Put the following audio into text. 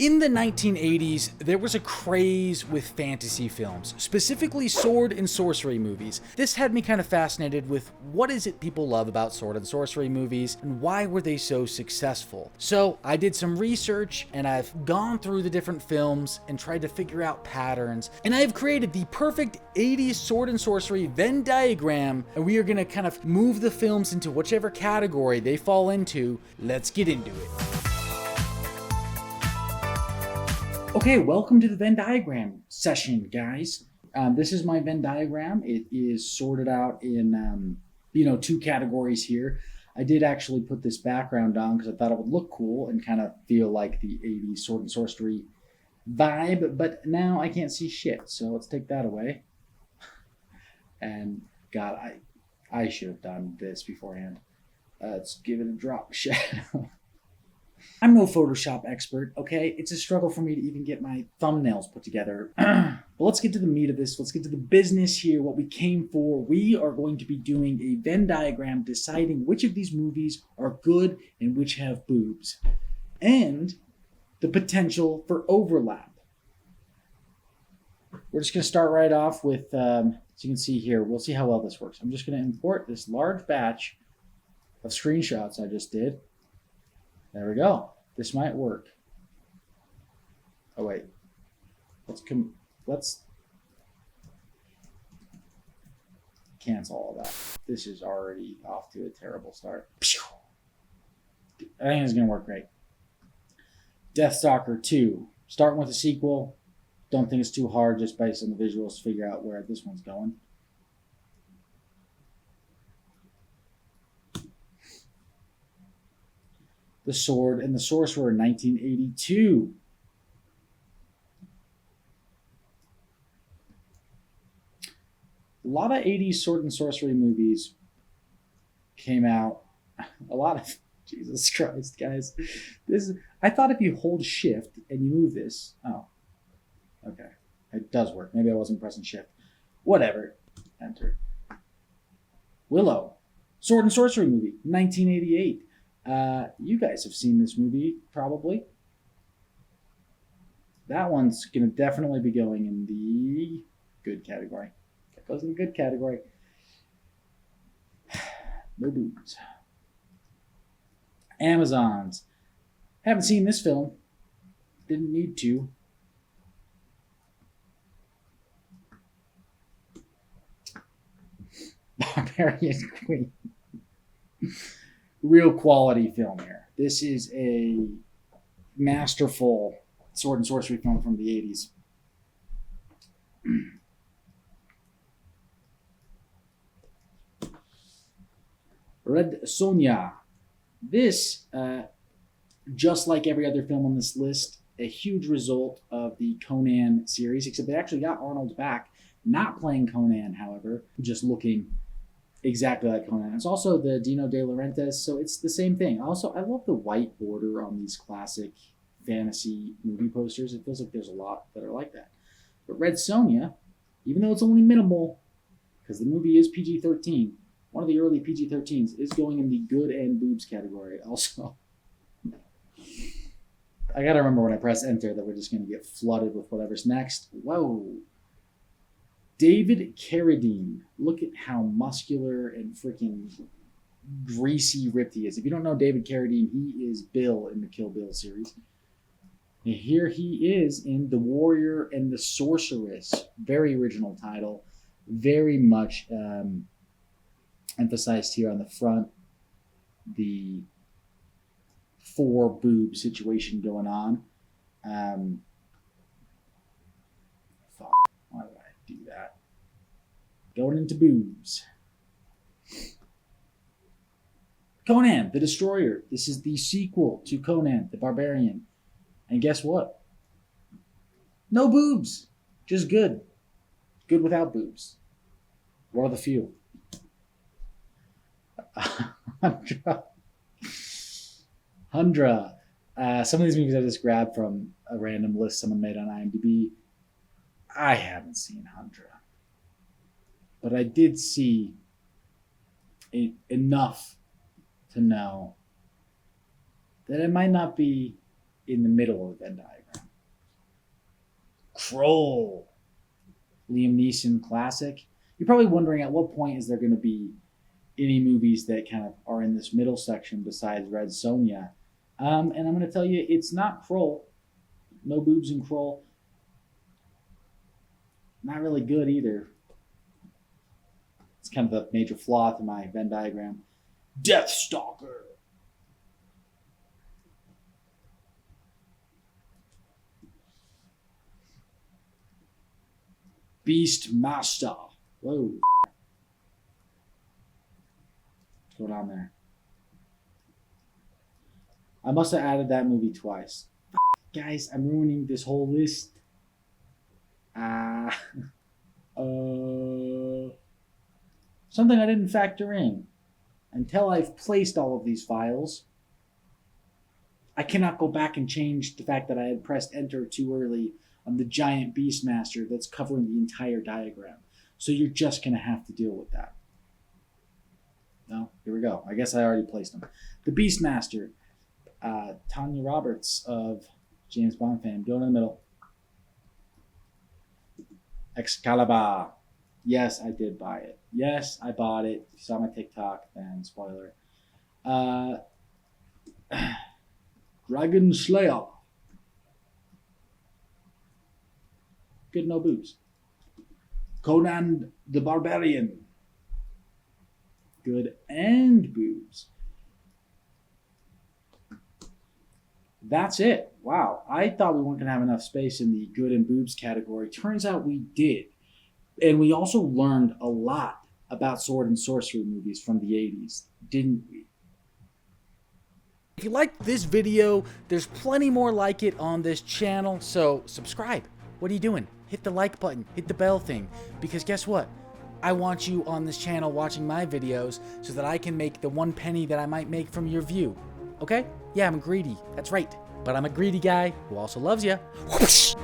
In the 1980s, there was a craze with fantasy films, specifically sword and sorcery movies. This had me kind of fascinated with what is it people love about sword and sorcery movies, and why were they so successful? So I did some research, and I've gone through the different films and tried to figure out patterns, and I've created the perfect 80s sword and sorcery Venn diagram, and we are going to kind of move the films into whichever category they fall into. Let's get into it. Okay, welcome to the Venn diagram session, guys. This is my Venn diagram. It is sorted out in, two categories here. I did actually put this background on because I thought it would look cool and kind of feel like the 80s sword and sorcery vibe, but now I can't see shit, so let's take that away. And God, I should have done this beforehand. Let's give it a drop shadow. I'm no Photoshop expert, okay? It's a struggle for me to even get my thumbnails put together. But let's get to the meat of this. Let's get to the business here, what we came for. We are going to be doing a Venn diagram deciding which of these movies are good and which have boobs. And the potential for overlap. We're just going to start right off with, as you can see here, we'll see how well this works. I'm just going to import this large batch of screenshots I just did. There we go. This might work. Oh wait. Let's cancel all that. This is already off to a terrible start. I think it's gonna work great. Deathstalker 2. Starting with a sequel. Don't think it's too hard just based on the visuals to figure out where this one's going. The Sword and the Sorcerer, 1982. A lot of 80s sword and sorcery movies came out. A lot of, Jesus Christ, guys. I thought if you hold shift and you move this, oh, okay. It does work. Maybe I wasn't pressing shift. Whatever. Enter. Willow, sword and sorcery movie, 1988. You guys have seen this movie, probably. That one's going to definitely be going in the good category. That goes in the good category. No boobs. Amazons. Haven't seen this film. Didn't need to. Barbarian Queen. Real quality film here. This is a masterful sword and sorcery film from the 80s. Red Sonja. This, just like every other film on this list, a huge result of the Conan series, except they actually got Arnold back, not playing Conan, however, just looking exactly like Conan. It's also the Dino De Laurentiis, so it's the same thing. Also, I love the white border on these classic fantasy movie posters. It feels like there's a lot that are like that. But Red Sonja, even though it's only minimal, because the movie is PG-13, one of the early PG-13s, is going in the good and boobs category also. I gotta remember when I press enter that we're just gonna get flooded with whatever's next. Whoa. David Carradine. Look at how muscular and freaking greasy ripped he is. If you don't know David Carradine, he is Bill in the Kill Bill series. And here he is in The Warrior and the Sorceress. Very original title. Very much emphasized here on the front. The 4 boob situation going on. Why would I do that? Going into boobs. Conan the Destroyer. This is the sequel to Conan the Barbarian. And guess what? No boobs. Just good. Good without boobs. What are the few? Hundra. Some of these movies I just grabbed from a random list someone made on IMDb. I haven't seen Hundra. But I did see enough to know that it might not be in the middle of the Venn diagram. Kroll. Liam Neeson classic. You're probably wondering at what point is there going to be any movies that kind of are in this middle section besides Red Sonja. And I'm going to tell you, it's not Kroll. No boobs in Kroll. Not really good either. It's kind of a major flaw to my Venn diagram. Deathstalker. Beastmaster. Whoa. What's going on there? I must have added that movie twice. Guys, I'm ruining this whole list. Something I didn't factor in. Until I've placed all of these files, I cannot go back and change the fact that I had pressed enter too early on the giant Beastmaster that's covering the entire diagram. So you're just going to have to deal with that. No, here we go. I guess I already placed them. The Beastmaster, Tanya Roberts of James Bond fame. Go in the middle. Excalibur. Yes, I did buy it. Yes, I bought it. If you saw my TikTok, then spoiler. Dragon Slayer. Good, no boobs. Conan the Barbarian. Good and boobs. That's it. Wow. I thought we weren't going to have enough space in the good and boobs category. Turns out we did. And we also learned a lot about sword and sorcery movies from the 80s, didn't we? If you liked this video, there's plenty more like it on this channel, so subscribe. What are you doing? Hit the like button, hit the bell thing, because guess what? I want you on this channel watching my videos so that I can make the 1 penny that I might make from your view. Okay? Yeah, I'm greedy. That's right. But I'm a greedy guy who also loves you. Whoosh!